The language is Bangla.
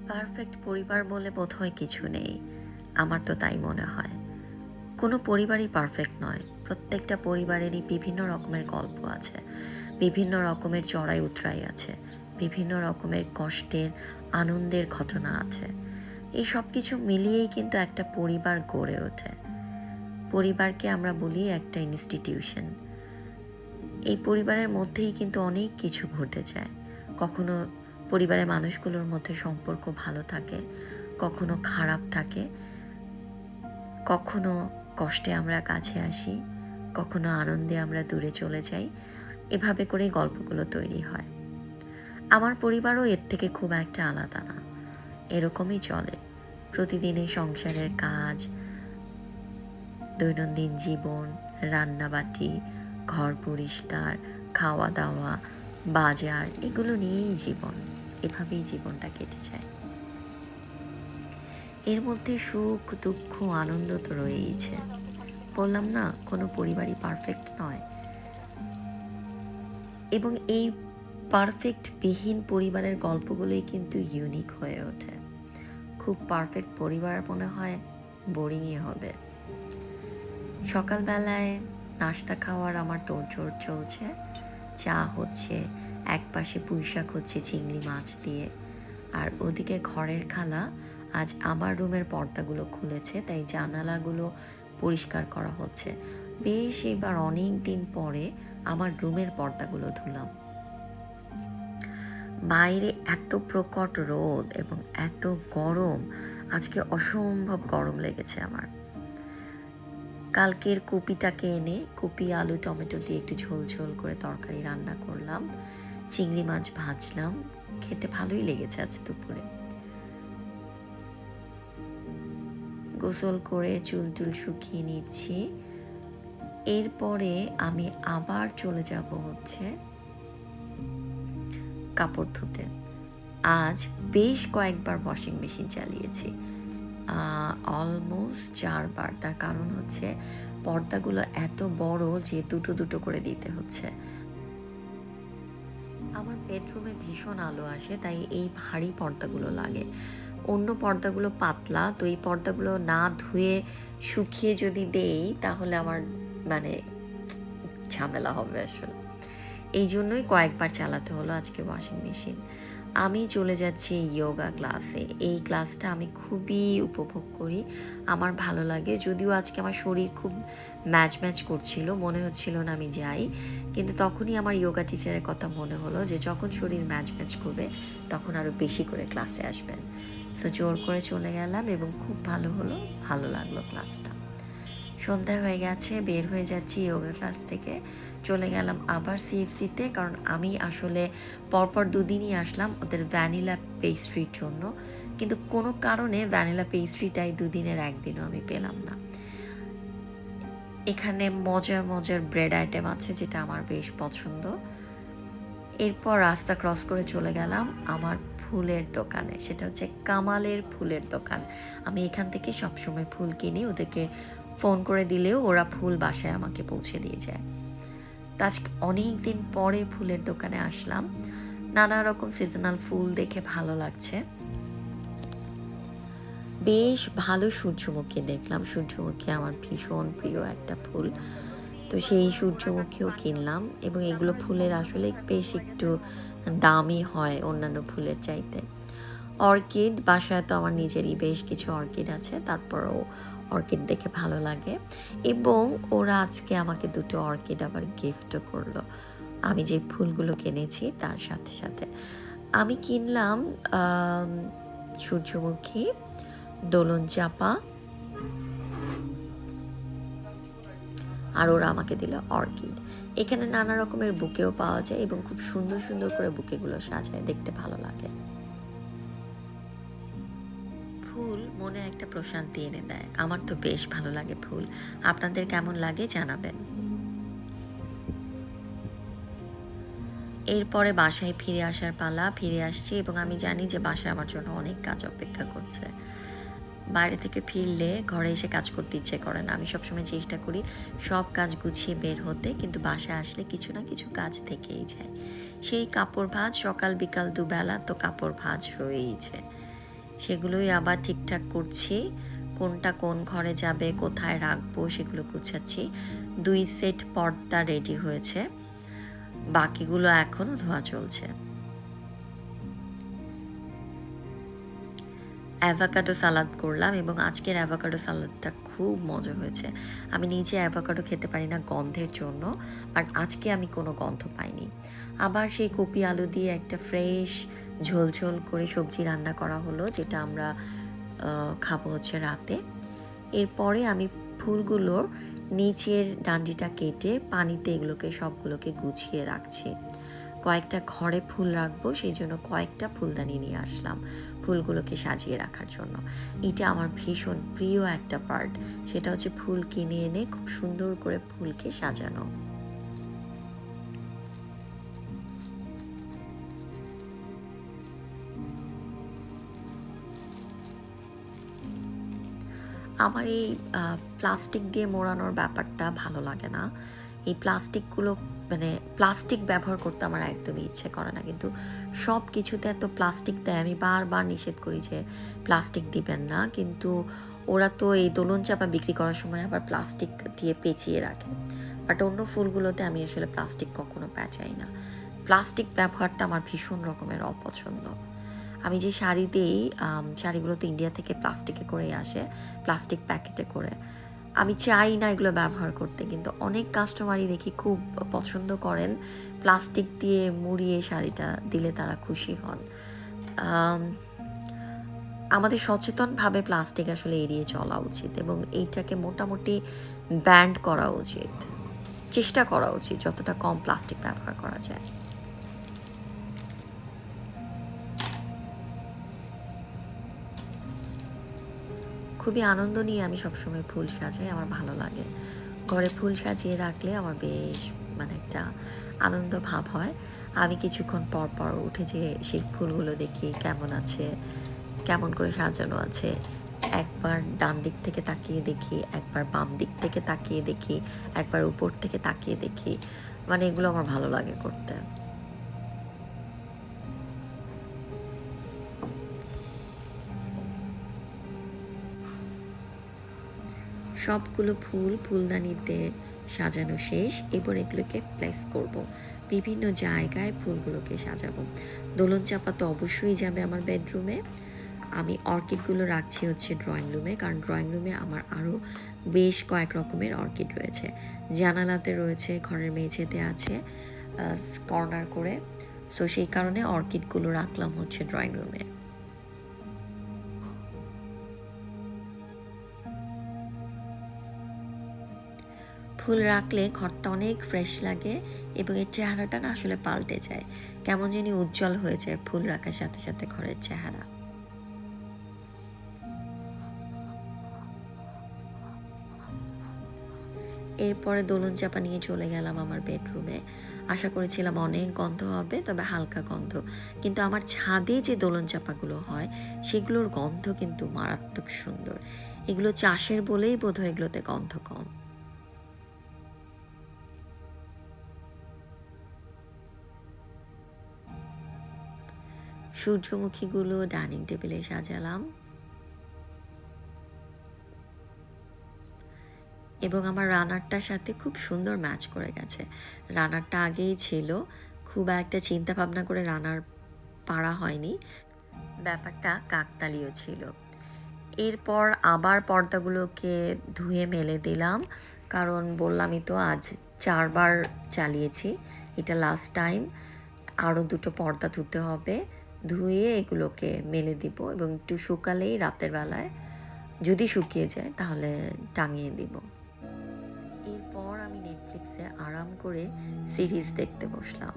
পারফেক্ট পরিবার বলে বোধহয় কিছু নেই। আমার তো তাই মনে হয়। কোনো পরিবারই পারফেক্ট নয়। প্রত্যেকটা পরিবারেরই বিভিন্ন রকমের গল্প আছে। বিভিন্ন রকমের চড়াই-উতরাই আছে। বিভিন্ন রকমের কষ্টের, আনন্দের ঘটনা আছে। এই সবকিছু মিলিয়েই কিন্তু একটা পরিবার গড়ে ওঠে। পরিবারকে আমরা বলি একটা ইনস্টিটিউশন। এই পরিবারের মধ্যেই কিন্তু অনেক কিছু ঘটে যায়। কখনো পরিবারের মানুষগুলোর মধ্যে সম্পর্ক ভালো থাকে, কখনো খারাপ থাকে, কখনো কষ্টে আমরা কাছে আসি, কখনো আনন্দে আমরা দূরে চলে যাই। এভাবে করেই গল্পগুলো তৈরি হয়। আমার পরিবারও এর থেকে খুব একটা আলাদা না। এরকমই চলে। প্রতিদিনের সংসারের কাজ, দৈনন্দিন জীবন, রান্নাবাটি, ঘর পরিষ্কার, খাওয়া দাওয়া, বাজার এগুলো নিয়েই জীবন। এভাবেই জীবনটা কেটে যায়। এর মধ্যে সুখ, দুঃখ, আনন্দ তো রয়েইছে। বললাম না, কোনো পরিবারই পারফেক্ট নয়। এবং এই পারফেক্ট বিহীন পরিবারের গল্পগুলোই কিন্তু ইউনিক হয়ে ওঠে। খুব পারফেক্ট পরিবার মনে হয় বোরিংই হবে। সকালবেলায় নাস্তা খাওয়ার আমার তোড়জোড় চলছে। চা হচ্ছে, একপাশে পুঁইশাক হচ্ছে চিংড়ি মাছ দিয়ে, আর ওদিকে ঘরের খালা আজ আমার রুমের পর্দাগুলো খুলেছে, তাই জানালাগুলো পরিষ্কার করা হচ্ছে। বেশ এবার অনেক দিন পরে আমার রুমের পর্দাগুলো ধুলাম। বাইরে এত প্রকট রোদ এবং এত গরম, আজকে অসম্ভব গরম লেগেছে আমার। কালকের কপিটাকে এনে কপি, আলু, টমেটো দিয়ে একটু ঝোল ঝোল করে তরকারি রান্না করলাম, চিংড়ি মাছ ভাজলাম। খেতে ভালোই লেগেছে আজ দুপুরে। গোসল করে চুল টুল শুকিয়ে নিচ্ছি। এরপরে আমি আবার চলে যাব হচ্ছে কাপড় ধুতে। আজ বেশ কয়েকবার ওয়াশিং মেশিন চালিয়েছি, অলমোস্ট 4 বার। তার কারণ হচ্ছে পর্দাগুলো এত বড় যে দুটো দুটো করে দিতে হচ্ছে। আমার বেডরুমে ভীষণ আলো আসে, তাই এই ভারী পর্দাগুলো লাগে। অন্য পর্দাগুলো পাতলা, তো এই পর্দাগুলো না ধুয়ে শুকিয়ে যদি দেই তাহলে আমার মানে ঝামেলা হবে আসলে। এই জন্যই কয়েকবার চালাতে হলো আজকে ওয়াশিং মেশিন। আমি চলে যাচ্ছি যোগা ক্লাসে। এই ক্লাসটা আমি খুবই উপভোগ করি, আমার ভালো লাগে। যদিও আজকে আমার শরীর খুব ম্যাচ করছিল, মনে হচ্ছিল না আমি যাই, কিন্তু তখনই আমার যোগা টিচারের কথা মনে হলো যে যখন শরীর ম্যাচ করবে তখন আরও বেশি করে ক্লাসে আসবেন। সো জোর করে চলে গেলাম এবং খুব ভালো লাগলো ক্লাসটা। সন্ধ্যা হয়ে গেছে, বের হয়ে যাচ্ছি যোগা ক্লাস থেকে। চলে গেলাম আবার সিএফসিতে, কারণ আমি আসলে পরপর দুদিনই আসলাম ওদের ভ্যানিলা পেস্ট্রির জন্য, কিন্তু কোনো কারণে ভ্যানিলা পেস্ট্রিটাই দুদিনের একদিনও আমি পেলাম না। এখানে মজার ব্রেড আইটেম আছে যেটা আমার বেশ পছন্দ। এরপর রাস্তা ক্রস করে চলে গেলাম আমার ফুলের দোকানে, সেটা হচ্ছে কামালের ফুলের দোকান। আমি এখান থেকে সবসময় ফুল কিনি, ওদেরকে ফোন করে দিলেও ওরা ফুল বাসায় আমাকে পৌঁছে দিয়ে যায়। তো আজকে অনেক দিন পরে ফুলের দোকানে আসলাম, নানা রকম সিজনাল ফুল দেখে ভালো লাগছে। বেশ ভালো সূর্যমুখী দেখলাম। সূর্যমুখী আমার ভীষণ প্রিয় একটা ফুল, তো সেই সূর্যমুখীও কিনলাম। এবং এগুলো ফুলের আসলে বেশ একটু দামি হয় অন্যান্য ফুলের চাইতে। অর্কিড, বাসায় তো আমার নিজেরই বেশ কিছু অর্কিড আছে, তারপরও অর্কিড দেখে ভালো লাগে। এবং ওরা আজকে আমাকে দুটো অর্কিড আবার গিফটও করলো আমি যে ফুলগুলো কিনেছি তার সাথে সাথে। আমি কিনলাম সূর্যমুখী, দোলন চাপা, আর ওরা আমাকে দিল অর্কিড। এখানে নানা রকমের বুকেও পাওয়া যায় এবং খুব সুন্দর করে বুকেগুলো সাজায়, দেখতে ভালো লাগে। ফুল মনে একটা প্রশান্তি এনে দেয়, আমার তো বেশ ভালো লাগে ফুল। আপনাদের কেমন লাগে জানাবেন। এরপরে বাসায় ফিরে আসার পালা। ফিরে আসছি এবং আমি জানি যে বাসায় আমার জন্য অনেক কাজ অপেক্ষা করছে। বাইরে থেকে ফিরলে ঘরে এসে কাজ করতে ইচ্ছে করে না। আমি সবসময় চেষ্টা করি সব কাজ গুছিয়ে বের হতে, কিন্তু বাসায় আসলে কিছু না কিছু কাজ থেকেই যায়। সেই কাপড় ভাঁজ, সকাল বিকাল দুবেলা তো কাপড় ভাঁজ রয়েইছে। সেগুলোই আবার ঠিকঠাক করছি, কোনটা কোন ঘরে যাবে, কোথায় রাখবো সেগুলো গুছাচ্ছি। 2 সেট পর্দা রেডি হয়েছে, বাকিগুলো এখনও ধোয়া চলছে। অ্যাভোকাডো সালাদ করলাম এবং আজকের অ্যাভোকাডো সালাদটা খুব মজা হয়েছে। আমি নিজে অ্যাভোকাডো খেতে পারি না গন্ধের জন্য, বাট আজকে আমি কোনো গন্ধ পাইনি। আবার সেই কপি আলু দিয়ে একটা ফ্রেশ ঝোল করে সবজি রান্না করা হলো, যেটা আমরা খাবো হচ্ছে রাতে। এরপরে আমি ফুলগুলোর নিচের ডান্ডিটা কেটে পানিতে এগুলোকে সবগুলোকে গুছিয়ে রাখছি। কয়েকটা ঘরে ফুল রাখবো, সেই জন্য কয়েকটা ফুলদানি নিয়ে আসলাম ফুলগুলোকে সাজিয়ে রাখার জন্য। এটা আমার ভীষণ প্রিয় একটা পার্ট, সেটা হচ্ছে ফুল কিনে এনে খুব সুন্দর করে ফুলকে সাজানো। আমার এই প্লাস্টিক দিয়ে মোড়ানোর ব্যাপারটা ভালো লাগে না। এই প্লাস্টিকগুলো মানে প্লাস্টিক ব্যবহার করতে আমার একদমই ইচ্ছে করে না, কিন্তু সব কিছুতে এত প্লাস্টিক দেয়, আমি বারবার নিষেধ করি যে প্লাস্টিক দিবেন না, কিন্তু ওরা তো এই দোলন চাপা বিক্রি করার সময় আবার প্লাস্টিক দিয়ে পেঁচিয়ে রাখে। বাট অন্য ফুলগুলোতে আমি আসলে প্লাস্টিক কখনো পেঁচাই না। প্লাস্টিক ব্যবহারটা আমার ভীষণ রকমের অপছন্দ। আমি যে শাড়ি দিই, শাড়িগুলো তো ইন্ডিয়া থেকে প্লাস্টিকে করেই আসে, প্লাস্টিক প্যাকেটে করে। আমি চাই না এগুলো ব্যবহার করতে, কিন্তু অনেক কাস্টমারই দেখি খুব পছন্দ করেন, প্লাস্টিক দিয়ে মুড়িয়ে শাড়িটা দিলে তারা খুশি হন। আমাদের সচেতনভাবে প্লাস্টিক আসলে এড়িয়ে চলা উচিত এবং এইটাকে মোটামুটি ব্যান্ড করা উচিত, চেষ্টা করা উচিত যতটা কম প্লাস্টিক ব্যবহার করা যায়। খুবই আনন্দ নিয়ে আমি সবসময় ফুল সাজাই, আমার ভালো লাগে। ঘরে ফুল সাজিয়ে রাখলে আমার বেশ মানে একটা আনন্দ ভাব হয়। আমি কিছুক্ষণ পর পর উঠে যেয়ে সেই ফুলগুলো দেখি কেমন আছে, কেমন করে সাজানো আছে। একবার ডান দিক থেকে তাকিয়ে দেখি, একবার বাম দিক থেকে তাকিয়ে দেখি, একবার উপর থেকে তাকিয়ে দেখি। মানে এগুলো আমার ভালো লাগে করতে। সবগুলো ফুলদানিতে সাজানো শেষ। এবার এগুলোকে প্লেস করব, বিভিন্ন জায়গায় ফুলগুলোকে সাজাবো। দোলন চাপা তো অবশ্যই যাবে আমার বেডরুমে। আমি অর্কিডগুলো রাখছি হচ্ছে ড্রয়িং রুমে, কারণ ড্রয়িং রুমে আমার আরও বেশ কয়েক রকমের অর্কিড রয়েছে। জানালাতে রয়েছে, ঘরের মেঝেতে আছে কর্নার করে। সো সেই কারণে অর্কিডগুলো রাখলাম হচ্ছে ড্রয়িং রুমে। ফুল রাখলে ঘরটা অনেক ফ্রেশ লাগে এবং এর চেহারাটা না আসলে পাল্টে যায়, কেমন জানি উজ্জ্বল হয়ে যায় ফুল রাখার সাথে সাথে ঘরের চেহারা। এরপরে দোলন চাপা নিয়ে চলে গেলাম আমার বেডরুমে। আশা করেছিলাম অনেক গন্ধ হবে, তবে হালকা গন্ধ, কিন্তু আমার ছাদে যে দোলন চাপাগুলো হয় সেগুলোর গন্ধ কিন্তু মারাত্মক সুন্দর। এগুলো চাষের বলেই বোধহয় এগুলোতে গন্ধ কম। সূর্যমুখীগুলো ডাইনিং টেবিলে সাজালাম এবং আমার রানারটার সাথে খুব সুন্দর ম্যাচ করে গেছে। রানারটা আগেই ছিল, খুব একটা চিন্তা ভাবনা করে রানার পাড়া হয়নি, ব্যাপারটা কাকতালীয় ছিল। এরপর আবার পর্দাগুলোকে ধুয়ে মেলে দিলাম, কারণ বললামই তো আজ 4 বার চালিয়েছি, এটা লাস্ট টাইম। আরও 2টো পর্দা ধুতে হবে, ধুয়ে এগুলোকে মেলে দিব এবং একটু শুকালেই রাতের বেলায় যদি শুকিয়ে যায় তাহলে টাঙিয়ে দিব। এরপর আমি নেটফ্লিক্সে আরাম করে সিরিজ দেখতে বসলাম।